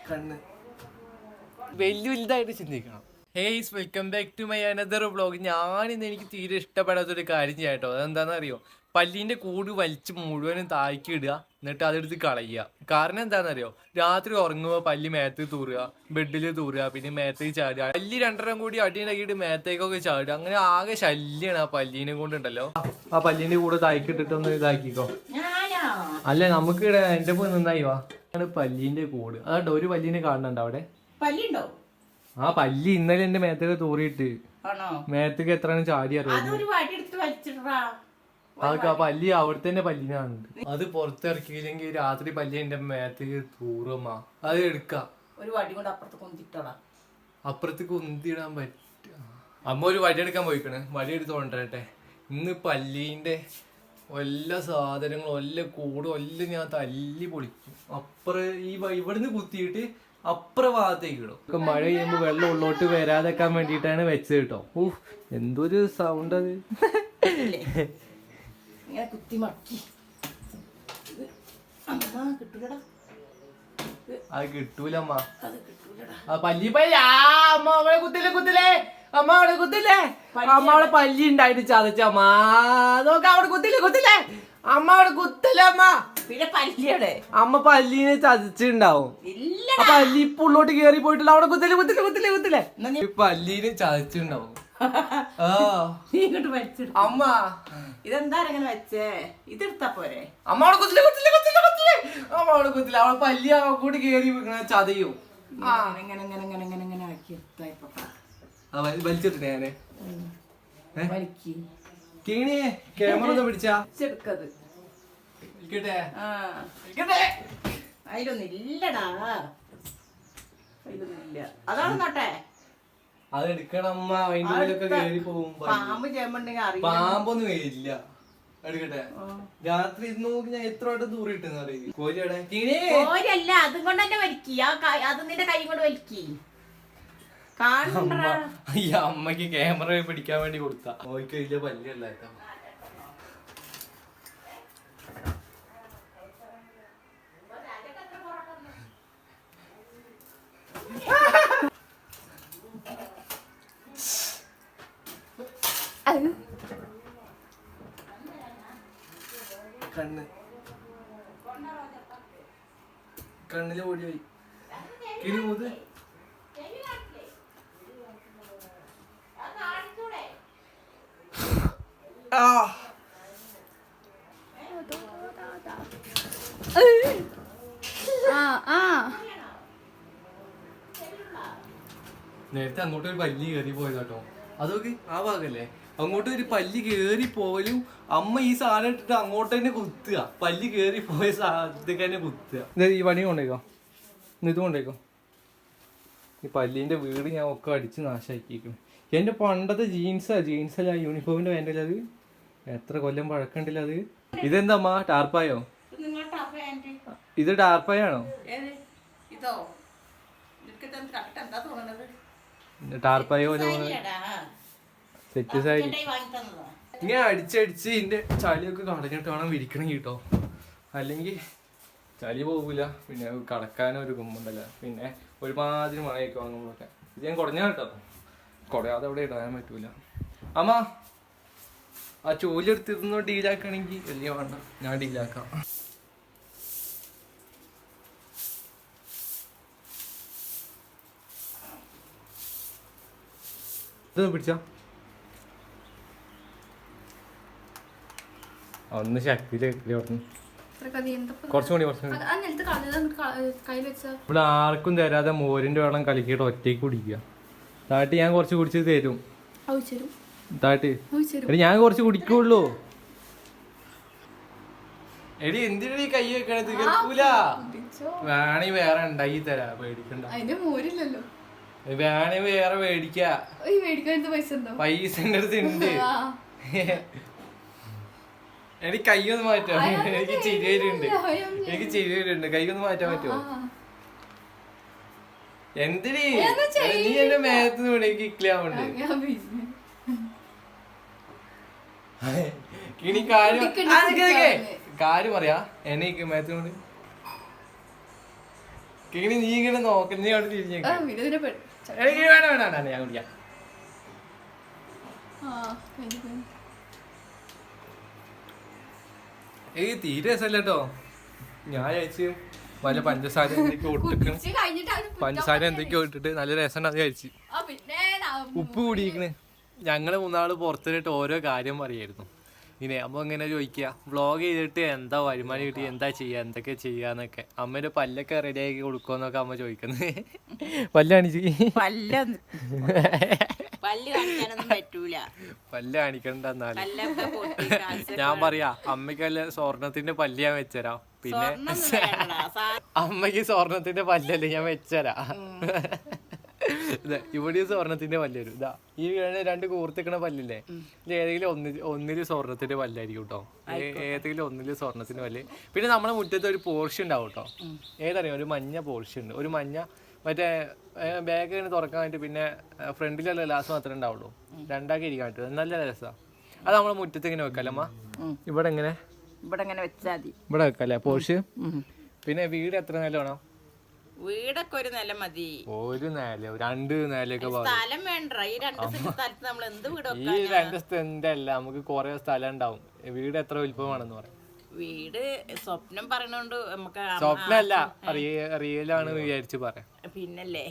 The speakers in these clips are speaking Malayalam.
കണ്ണ് വലിയ വലുതായിട്ട് ചിന്തിക്കണം. Heys, welcome back to my another vlog. ഞാനിന്ന് എനിക്ക് തീരെ ഇഷ്ടപ്പെടാത്തൊരു കാര്യം ചെയ്യാട്ടോ. അതെന്താണെന്നറിയോ? പല്ലീൻ്റെ കൂട് വലിച്ച് മുഴുവനും താഴ്ക്കി ഇടുക, എന്നിട്ട് അതെടുത്ത് കളയുക. കാരണം എന്താണെന്നറിയോ? രാത്രി ഉറങ്ങുമ്പോൾ പല്ലി മേത്ത് തൂറുക, ബെഡിൽ തൂറുക, പിന്നെ മേത്തേക്ക് ചാടുക. പല്ലി രണ്ടെണ്ണം കൂടി അടിയുണ്ടാക്കിയിട്ട് മേത്തേക്കൊക്കെ ചാടുക. അങ്ങനെ ആകെ ശല്യമാണ് ആ പല്ലീനെ കൊണ്ടുണ്ടല്ലോ. ആ പല്ലീൻ്റെ കൂടെ താഴ്ക്കിട്ടിട്ടൊന്ന് ഇതാക്കിക്കോ. അല്ല, നമുക്ക് ഇവിടെ എൻ്റെ പോയി നന്നായി വാ. പല്ലീൻ്റെ കൂട് അതാട്ടോ. ഒരു പല്ലീനെ കാണുന്നുണ്ടോ അവിടെ? പല്ലിണ്ടോ? ആ പല്ലി ഇന്നലെ എന്റെ മേത്തൊക്കെ തൂറിയിട്ട് മേത്തൊക്കെ എത്രയാണ് ചാടി അറിയാം. അതൊക്കെ ആ പല്ലി അവിടുത്തെ തന്നെ പല്ലിനാണ്. അത് പുറത്തിറക്കിയില്ലെങ്കിൽ രാത്രി പല്ലി എന്റെ മേത്തേക്ക് തൂറുമ്മ. അത് എടുക്കാം. ഒരു വടി കൊണ്ട് അപ്പുറത്തേക്ക് ഉന്തിടാൻ പറ്റും. അമ്മ ഒരു വടി എടുക്കാൻ പോയിക്കണ്. വടി എടുത്ത് കൊണ്ടുവരട്ടെ. ഇന്ന് പല്ലീന്റെ എല്ലാ സാധനങ്ങളും എല്ലാം കൂടും എല്ലാം ഞാൻ തല്ലി പൊളിക്കും. ഇവിടുന്ന് കുത്തിയിട്ട് അപ്പുറ ഭാഗത്തേക്ക് ഇടും. മഴ ചെയ്യുമ്പോ വെള്ളം ഉള്ളോട്ട് വരാതെക്കാൻ വേണ്ടിട്ടാണ് വെച്ചത് കേട്ടോ. എന്തൊരു സൗണ്ട് അത്. അത് കിട്ടൂലമ്മ. പല്ലി അമ്മ അവളെ കുത്തില്ലേ അമ്മ, അവിടെ കുത്തില്ലേ അമ്മ. അവിടെ പല്ലി ഉണ്ടായിട്ട് ചതച്ചമ്മ. നോക്ക അവിടെ കുത്തില്ലേ അമ്മ, അവിടെ കുത്തല്ലേ അമ്മ. പിന്നെ പല്ലിയുടെ അമ്മ പല്ലീനെ ചതച്ചിണ്ടാവും. പല്ലി ഇപ്പൊ ഉള്ളോട്ട് കേറി പോയിട്ടില്ല. അവിടെ കുത്തില്ലേ പല്ലീനെ ചതച്ചിണ്ടാവും. അമ്മ ഇതെന്താ ഇങ്ങനെ വെച്ചേ? ഇതെടുത്താ പോരെ? അമ്മ അവിടെ കുത്തില്ലേ അമ്മ അവിടെ കുത്തില്ല. അവിടെ പല്ലി കൂടി കേറി ചതയും. വലിച്ചിട്ടെ ഞാന് കീണിയെ ക്യാമറ ഒന്ന് പിടിച്ചാ അതിലൊന്നില്ലടാ. അതാണ് നോട്ടെ. അത് എടുക്കണമ്മ. അതിന്റെ ഉള്ളിലൊക്കെ കേറി പോകും. പാമ്പ് ചേമ്പുണ്ടെങ്കിൽ പാമ്പൊന്നും വരില്ല. എടുക്കട്ടെ. രാത്രി നോക്കി ഞാൻ എത്ര വട്ടം തൂറിട്ടെന്ന് അറിയില്ല. കോരിയല്ല, അതും കൊണ്ട് തന്നെ വലിക്കി. അത് നിന്റെ കൈ കൊണ്ട് വലിക്കി. അമ്മക്ക് ക്യാമറ പിടിക്കാൻ വേണ്ടി കൊടുത്താ. നോക്കില്ല പല്ലല്ല. കണ്ണില് ഓടി പോയി. കിളി മൂത്. നേരത്തെ അങ്ങോട്ട് ഒരു പല്ലി കയറി പോയതാട്ടോ. അതൊക്കെ ആ ഭാഗല്ലേ. അങ്ങോട്ട് ഒരു പല്ലി കേറി പോലും അമ്മ ഈ സാധനം ഇട്ടിട്ട് അങ്ങോട്ട് തന്നെ കുത്തുക. പല്ലി കേറി പോയ സാധനത്തേക്ക് തന്നെ കുത്തുക. ഈ പണി കൊണ്ടേക്കോ, ഇത് കൊണ്ടേക്കോ. ഈ പല്ലീന്റെ വീട് ഞാൻ ഒക്കെ അടിച്ച് നാശാക്കിയിരിക്കുന്നു. എന്റെ പണ്ടത്തെ ജീൻസല്ല യൂണിഫോമിന്റെ വേണ്ടല്ല. അത് എത്ര കൊല്ലം പഴക്കണ്ടില്ല അത്. ഇതെന്താ അമ്മ, ടാർപ്പായോ? ഇത് ടാർപ്പായാണോ? ടാർപ്പായോ സെറ്റ് സാരി. ഇങ്ങനെ അടിച്ചടിച്ച് ഇതിന്റെ ചളിയൊക്കെ കടഞ്ഞിട്ട് വേണം വിരിക്കണം കേട്ടോ. അല്ലെങ്കിൽ ചളി പോകൂല. പിന്നെ കടക്കാനൊരു കുമ്പുണ്ടല്ലോ. പിന്നെ ഒരുമാതിരി മഴയൊക്കെ വാങ്ങുമ്പോഴൊക്കെ ഇത് ഞാൻ കുടഞ്ഞ കേട്ടോ. കുടയാതെ അവിടെ ഇടാൻ പറ്റൂല. അമ്മ ആ ജോലി എടുത്തിരുന്നോ ഡീലാക്കണമെങ്കിൽ വലിയ വേണ്ട, ഞാൻ ഡീലാക്കാം. ഇതൊന്ന് പിടിച്ചാ ഒന്ന് ശക്തിയില് കുറച്ചുകൂടി ഇവിടെ ആർക്കും തരാതെ മോരിന്റെ വെള്ളം കലക്കിയിട്ട് ഒറ്റയ്ക്ക് കുടിക്കുക. താട്ടി ഞാൻ കുറച്ച് കുടിച്ച് തരും. താട്ടി എടി ഞാൻ കുറച്ച് കുടിക്കുള്ളൂ. എടി എന്തിനീ കൈ വെക്കണത്? കേൾക്കൂല. വേണേ വേറെ ഉണ്ടാക്കി തരാ, പേടിക്കണ്ട. വേണേ വേറെ മേടിക്ക. പൈസ എന്റെ അടുത്ത് ഉണ്ട്. എനിക്ക് കൈയൊന്ന് മാറ്റാം. എനിക്ക് ചിരി വരുന്നുണ്ട്. കൈയൊന്ന് മാറ്റാൻ പറ്റുമോ? എന്തിനീ നീ എന്റെ മേത്ത് എനിക്ക് ഇക്ലാവുണ്ട്. ഇനി കാര്യം പറയാ. എനിക്ക് മേത്തോണ്ട് കിണി നീ ഇങ്ങനെ നോക്കണം, നീ അവിടെ തിരിഞ്ഞേക്ക്. വേണ്ട ഞാൻ കുടിക്കാം. തീരെ രസമല്ല കേട്ടോ. ഞാൻ കഴിച്ച് വല്ല പഞ്ചസാര എന്തൊക്കെയോ ഇട്ടിട്ട് പഞ്ചസാര എന്തൊക്കെയോ ഇട്ടിട്ട് നല്ല രസം അത് കഴിച്ച്. ഉപ്പ് കൂടിയിരിക്കണ്. ഞങ്ങള് മൂന്നാള് പുറത്തിട്ട് ഓരോ കാര്യം പറയായിരുന്നു. ഇങ്ങനെ അമ്മ ഇങ്ങനെ ചോദിക്കുക വ്ളോഗ് ചെയ്തിട്ട് എന്താ വരുമാനം കിട്ടി, എന്താ ചെയ്യുക, എന്തൊക്കെ ചെയ്യാന്നൊക്കെ. അമ്മേന്റെ പല്ലൊക്കെ റെഡിയാക്കി കൊടുക്കുമെന്നൊക്കെ അമ്മ ചോദിക്കുന്നത്. പല്ലാണിച്ച് പല്ല് കാണിക്കണ്ടെന്നാല് ഞാൻ പറയാ അമ്മയ്ക്കല്ല സ്വർണത്തിന്റെ പല്ല് ഞാൻ വെച്ചരാം. പിന്നെ അമ്മയ്ക്ക് സ്വർണത്തിന്റെ പല്ലല്ലേ ഞാൻ വെച്ചരാ. ഇവിടെ സ്വർണത്തിന്റെ പല്ല് വരും. ഇതാ ഈ രണ്ട് കൂർത്തിക്കണ പല്ലില്ലേ, ഇത് ഏതെങ്കിലും ഒന്നില് സ്വർണത്തിന്റെ പല്ലായിരിക്കും കേട്ടോ. ഏതെങ്കിലും ഒന്നില് സ്വർണത്തിന്റെ പല്ല്. പിന്നെ നമ്മളെ മുറ്റത്ത് ഒരു പോർഷൻ ഉണ്ടാവും കേട്ടോ. ഏതറിയാം, ഒരു മഞ്ഞ പോർഷൻ ഉണ്ട്. ഒരു മഞ്ഞ മറ്റേ ബാഗ് ഇങ്ങനെ തുറക്കാൻ വേണ്ടി. പിന്നെ ഫ്രണ്ടിലുള്ള ഗ്ലാസ് മാത്രമേ ഉണ്ടാവുള്ളൂ. രണ്ടാക്കി ഇരിക്കാൻ പറ്റും. നല്ല രസമാണ്. അത് നമ്മളെ മുറ്റത്ത് ഇങ്ങനെ വെക്കാലമ്മ. ഇവിടെ എങ്ങനെ വെച്ചാൽ മതി. ഇവിടെ വെക്കാല്ലേ പോർഷൻ. പിന്നെ വീട് എത്ര നില വേണം? വീടൊക്കെ ഒരു നില മതി. ഒരു നില, രണ്ട് നിലയൊക്കെ സ്ഥലം വേണ്ട. ഈ രണ്ട് സ്ഥലത്ത് നമ്മൾ എന്ത് വീട്? ഈ രണ്ട് സ്ഥലത്തിന്റെ അല്ല, നമുക്ക് കൊറേ സ്ഥലം ഉണ്ടാവും. വീട് എത്ര വലിപ്പമാണെന്ന് പറയാം. വീട് സ്വപ്നം പറയണോണ്ട് നമുക്ക് സ്വപ്നല്ല, റിയലാണ് വിചാരിച്ച് പറയാം. പിന്നല്ലേ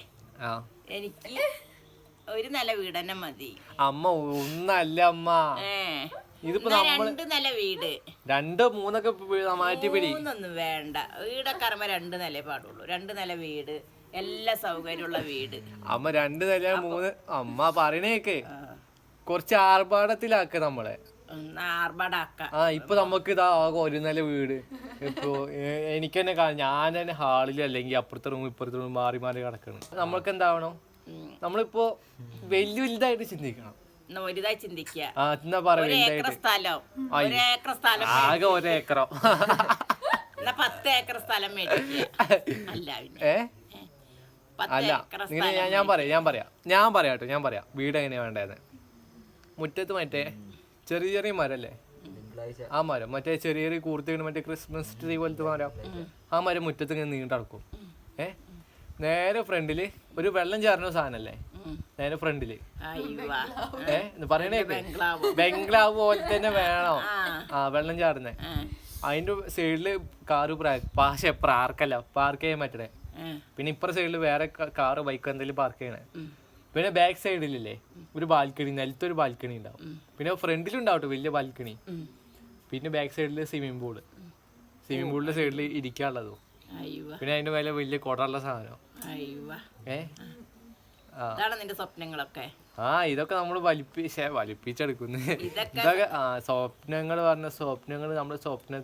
എനിക്ക് ഒരു നില വീട് തന്നെ മതി. അമ്മ ഒന്നല്ല അമ്മ, ഇതിപ്പോ രണ്ട് നില വീട്. രണ്ട് മൂന്നൊക്കെ മാറ്റി പിടി. മൂന്നൊന്നും വേണ്ട. വീടൊക്കെ അറിയുമ്പോ രണ്ട് നിലേ പാടുള്ളൂ. രണ്ട് നില വീട്, എല്ലാ സൗകര്യമുള്ള വീട്. അമ്മ രണ്ട് നില മൂന്ന് അമ്മ പറയണേക്ക് കുറച്ച് ആർഭാടത്തിലാക്ക നമ്മളെ. ഇപ്പൊ നമുക്ക് ഇതാ ആകെ ഒരു നില വീട്. ഇപ്പൊ എനിക്ക് തന്നെ ഞാൻ തന്നെ ഹാളിൽ അല്ലെങ്കിൽ അപ്പുറത്തെ റൂം ഇപ്പുറത്തെ റൂം മാറി മാറി കിടക്കണം. നമ്മൾക്ക് എന്താവണം, നമ്മളിപ്പോ വലുതായിട്ട് ചിന്തിക്കണം. വലുതായി ചിന്തിക്കുക. ആകെ ഒരേക്കറോ 10 ഏക്കർ സ്ഥലം അല്ല. ഞാൻ പറയാം വീട് എങ്ങനെയാ വേണ്ടത്. മുറ്റത്ത് മറ്റേ ചെറിയ ചെറിയ മരല്ലേ, ആ മരം മറ്റേ ചെറിയ ചെറിയ കൂർത്തി മറ്റേ ക്രിസ്മസ് ട്രീ പോലത്തെ മരം. ആ മരം മുറ്റത്ത് ഇങ്ങനെ നീണ്ടടക്കും. നേരെ ഫ്രണ്ടില് ഒരു വെള്ളം ചേർന്ന സാധനല്ലേ, നേരെ ഫ്രണ്ടില് പറയണേ ബംഗ്ലാവ് പോലെ തന്നെ വേണോ? വെള്ളം ചാടുന്നേ. അതിന്റെ സൈഡില് കാറ് പാർക്ക് ചെയ്യാൻ പറ്റണേ. പിന്നെ ഇപ്പുറ സൈഡില് വേറെ കാറ് ബൈക്ക് എന്തെങ്കിലും പാർക്ക് ചെയ്യണേ. പിന്നെ ബാക്ക് സൈഡിലില്ലേ ഒരു ബാൽക്കണി, നിലത്തൊരു ബാൽക്കണി ഉണ്ടാവും. പിന്നെ ഫ്രണ്ടിലുണ്ടാവട്ടെ വലിയ ബാൽക്കണി. പിന്നെ ബാക്ക് സൈഡില് സ്വിമ്മിംഗ് പൂളിന്റെ സൈഡിൽ ഇരിക്കാനുള്ളതും. പിന്നെ അതിന്റെ മേലെ വലിയ കുടമുള്ള സാധനം. സ്വപ്നങ്ങളൊക്കെ ഇതൊക്കെ നമ്മൾ വലിപ്പിച്ചെടുക്കുന്നു. ഇതൊക്കെ സ്വപ്നങ്ങൾ പറഞ്ഞ സ്വപ്നങ്ങൾ നമ്മൾ സ്വപ്നം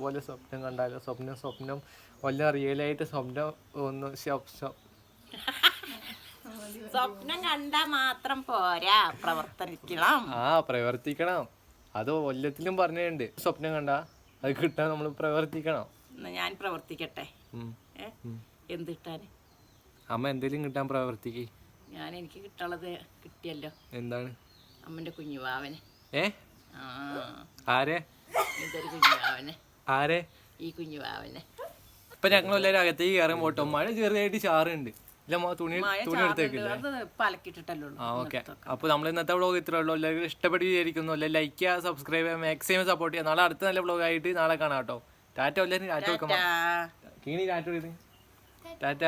പോലെ സ്വപ്നം കണ്ടാലോ സ്വപ്നം വല്ല റിയലായിട്ട് സ്വപ്നം ഒന്ന് സ്വപ്നം കണ്ടാ മാത്രം പോരാ, പ്രവർത്തിക്കണം. അത് കൊല്ലത്തിലും പറഞ്ഞിട്ടുണ്ട്. സ്വപ്നം കണ്ടാ അത് കിട്ടാൻ നമ്മൾ പ്രവർത്തിക്കണം. ഞാൻ പ്രവർത്തിക്കട്ടെ. എന്ത് കിട്ടാന്? അമ്മ എന്തെങ്കിലും കിട്ടാൻ പ്രവർത്തിക്ക്. ഞാൻ എനിക്ക് കിട്ടുള്ളത് കിട്ടിയല്ലോ. എന്താണ്? അമ്മന്റെ കുഞ്ഞുവാവന്. ആരെ? ഇതൊരു കുഞ്ഞുവാവന്. ആരെ? ഈ കുഞ്ഞുവാവന്. ഇപ്പൊ ഞങ്ങളെല്ലാരും അകത്തേക്ക് കയറാൻ പോട്ടോ. മഴ ചെറുതായിട്ട് ചാറുണ്ട്. തുണി എടുത്തേക്കില്ലേ? ഓക്കെ. അപ്പൊ നമ്മൾ ഇന്നത്തെ വ്ളോഗ് ഇത്രേ ഉള്ളൂ. എല്ലാവരും ഇഷ്ടപ്പെട്ട് വിചാരിക്കുന്നു. അല്ലെ ലൈക്ക് ചെയ്യുക, സബ്സ്ക്രൈബ് ചെയ്യുക, മാക്സിമം സപ്പോർട്ട് ചെയ്യുക. നാളെ അടുത്ത നല്ല വ്ളോഗ് ആയിട്ട് നാളെ കാണാം കേട്ടോ. ടാറ്റ. എല്ലാവരും ടാറ്റ വെക്കാം. കീണി ടാറ്റ. ടാറ്റ.